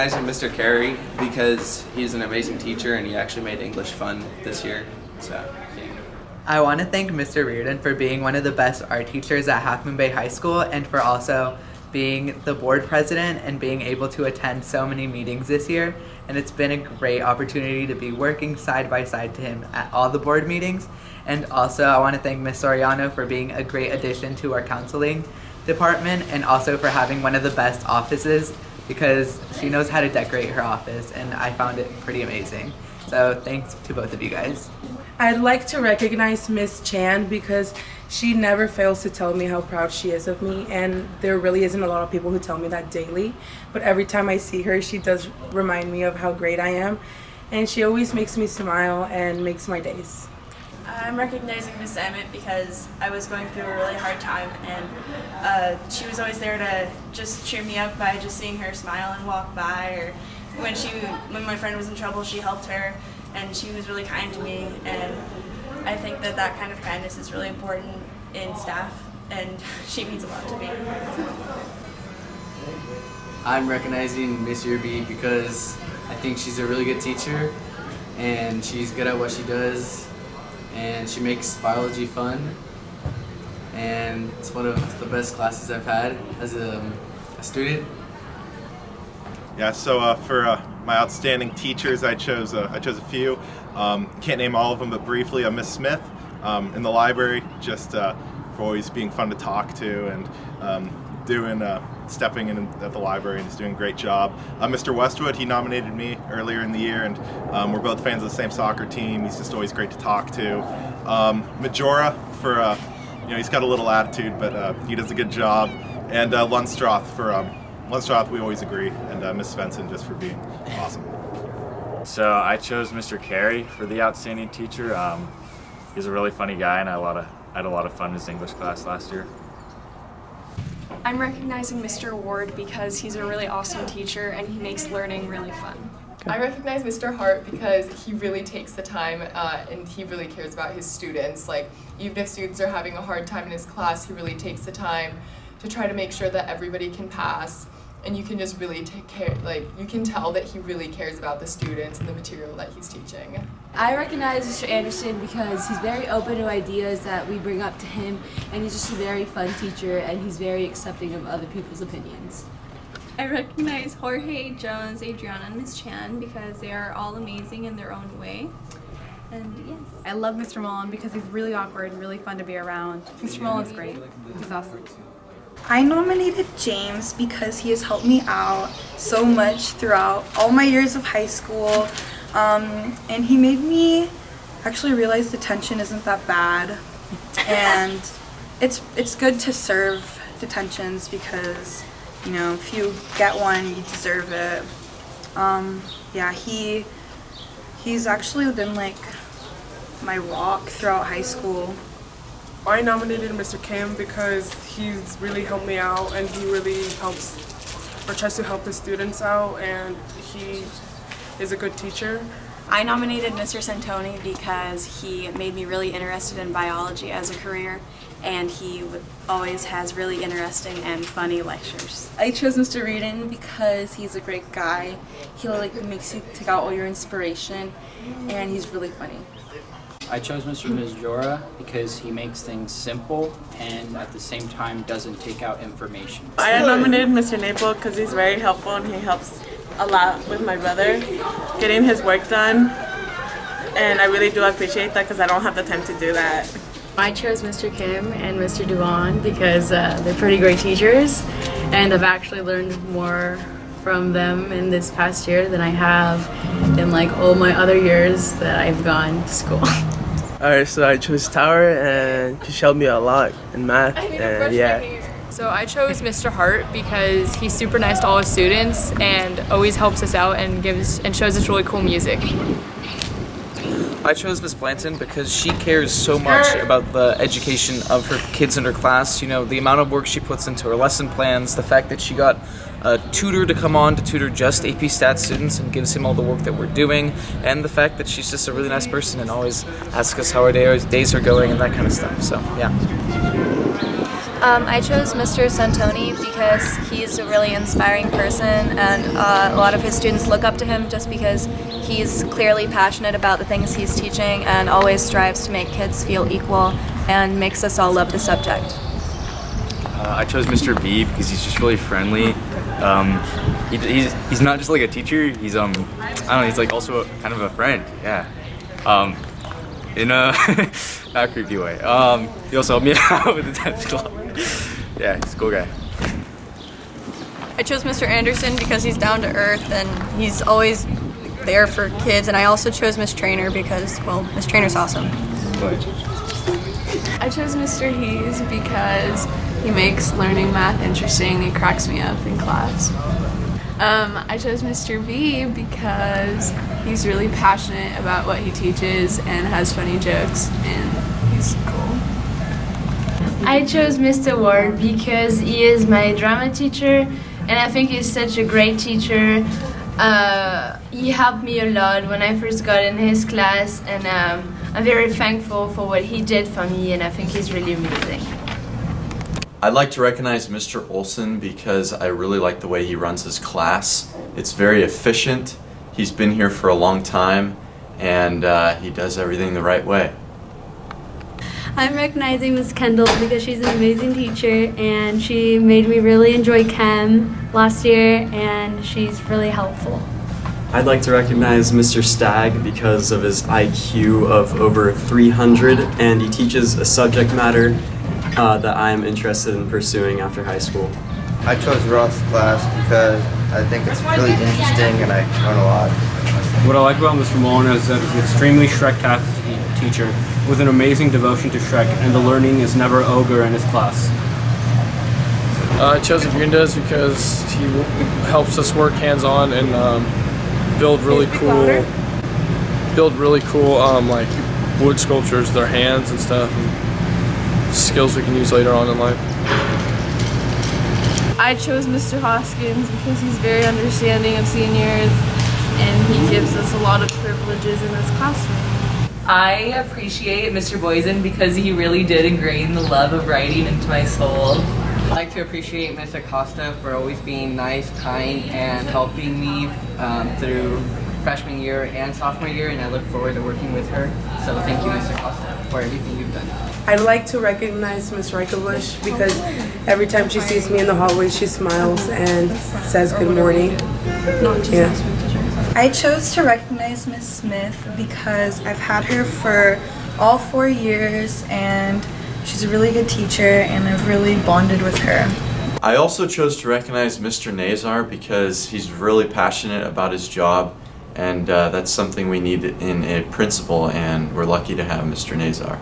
Recognizing Mr. Carey because he's an amazing teacher and he actually made English fun this year. So, yeah. I want to thank Mr. Reardon for being one of the best art teachers at Half Moon Bay High School and for also being the board president and being able to attend so many meetings this year. And it's been a great opportunity to be working side by side to him at all the board meetings. And also I want to thank Ms. Soriano for being a great addition to our counseling department and also for having one of the best offices because she knows how to decorate her office and I found it pretty amazing. So thanks to both of you guys. I'd like to recognize Miss Chan because she never fails to tell me how proud she is of me, and there really isn't a lot of people who tell me that daily, but every time I see her she does remind me of how great I am, and she always makes me smile and makes my days. I'm recognizing Miss Emmett because I was going through a really hard time and she was always there to just cheer me up by just seeing her smile and walk by, or when my friend was in trouble she helped her and she was really kind to me, and I think that kind of kindness is really important in staff and she means a lot to me. I'm recognizing Miss Yerby because I think she's a really good teacher and she's good at what she does and she makes biology fun, and it's one of the best classes I've had as a student. Yeah, so for my outstanding teachers, I chose a few. Can't name all of them, but briefly, Miss Smith in the library, just for always being fun to talk to and stepping in at the library and is doing a great job. Mr. Westwood, he nominated me earlier in the year, and we're both fans of the same soccer team. He's just always great to talk to. Majora for he's got a little attitude, but he does a good job. And Lunstroth for Lunstroth, we always agree, and Miss Svensson just for being awesome. So I chose Mr. Carey for the outstanding teacher. He's a really funny guy, and I had a lot of fun in his English class last year. I'm recognizing Mr. Ward because he's a really awesome teacher and he makes learning really fun. I recognize Mr. Hart because he really takes the time and he really cares about his students. Like, even if students are having a hard time in his class, he really takes the time to try to make sure that everybody can pass, and you can just really take care, like, you can tell that he really cares about the students and the material that he's teaching. I recognize Mr. Anderson because he's very open to ideas that we bring up to him, and he's just a very fun teacher and he's very accepting of other people's opinions. I recognize Jorge, Jones, Adriana, and Miss Chan because they are all amazing in their own way. And yes. I love Mr. Mullen because he's really awkward and really fun to be around. Mr. Mullen's great. He's awesome. I nominated James because he has helped me out so much throughout all my years of high school, and he made me actually realize detention isn't that bad, and it's good to serve detentions because, you know, if you get one, you deserve it. Yeah, he's actually been like my rock throughout high school. I nominated Mr. Kim because he's really helped me out and he really helps or tries to help the students out, and he is a good teacher. I nominated Mr. Santoni because he made me really interested in biology as a career, and he always has really interesting and funny lectures. I chose Mr. Reardon because he's a great guy. He makes you take out all your inspiration, and he's really funny. I chose Mr. Mizjora because he makes things simple and at the same time doesn't take out information. I nominated Mr. Naples because he's very helpful and he helps a lot with my brother getting his work done, and I really do appreciate that because I don't have the time to do that. I chose Mr. Kim and Mr. Duan because they're pretty great teachers, and I've actually learned more from them in this past year than I have in like all my other years that I've gone to school. Alright, so I chose Tower and she helped me a lot in math, and yeah. So I chose Mr. Hart because he's super nice to all his students and always helps us out and shows us really cool music. I chose Miss Blanton because she cares so much about the education of her kids in her class. You know, the amount of work she puts into her lesson plans, the fact that she got a tutor to come on to tutor just AP Stats students and gives him all the work that we're doing, and the fact that she's just a really nice person and always asks us how our days are going and that kind of stuff. So, yeah. I chose Mr. Santoni because he's a really inspiring person, and a lot of his students look up to him just because he's clearly passionate about the things he's teaching and always strives to make kids feel equal and makes us all love the subject. I chose Mr. B because he's just really friendly. He's not just like a teacher. He's I don't know. He's like also kind of a friend. Yeah. In a not a creepy way. He also helped me out with the tennis club. Yeah, he's a cool guy. I chose Mr. Anderson because he's down to earth and he's always there for kids, and I also chose Miss Trainer because, well, Miss Trainer's awesome. I chose Mr. Hees because he makes learning math interesting and he cracks me up in class. I chose Mr. B because he's really passionate about what he teaches and has funny jokes, and he's cool. I chose Mr. Ward because he is my drama teacher, and I think he's such a great teacher. He helped me a lot when I first got in his class, and I'm very thankful for what he did for me, and I think he's really amazing. I'd like to recognize Mr. Olson because I really like the way he runs his class. It's very efficient. He's been here for a long time, and he does everything the right way. I'm recognizing Ms. Kendall because she's an amazing teacher, and she made me really enjoy chem last year, and she's really helpful. I'd like to recognize Mr. Stagg because of his IQ of over 300, and he teaches a subject matter that I'm interested in pursuing after high school. I chose Roth's class because I think it's really interesting and I learn a lot. What I like about Mr. Mullen is that he's an extremely Shrek-tastic teacher with an amazing devotion to Shrek, and the learning is never ogre in his class. I chose Abundas because he helps us work hands-on and build really cool like wood sculptures with our hands and stuff, and skills we can use later on in life. I chose Mr. Hoskins because he's very understanding of seniors and he gives us a lot of privileges in this classroom. I appreciate Mr. Boysen because he really did ingrain the love of writing into my soul. I'd like to appreciate Ms. Acosta for always being nice, kind, and helping me through freshman year and sophomore year, and I look forward to working with her. So thank you, Ms. Acosta, for everything you've done. I'd like to recognize Ms. Reichenbusch because every time she sees me in the hallway, she smiles and says good morning. Yeah. I chose to recognize Miss Smith because I've had her for all 4 years, and she's a really good teacher, and I've really bonded with her. I also chose to recognize Mr. Nazar because he's really passionate about his job, and that's something we need in a principal, and we're lucky to have Mr. Nazar.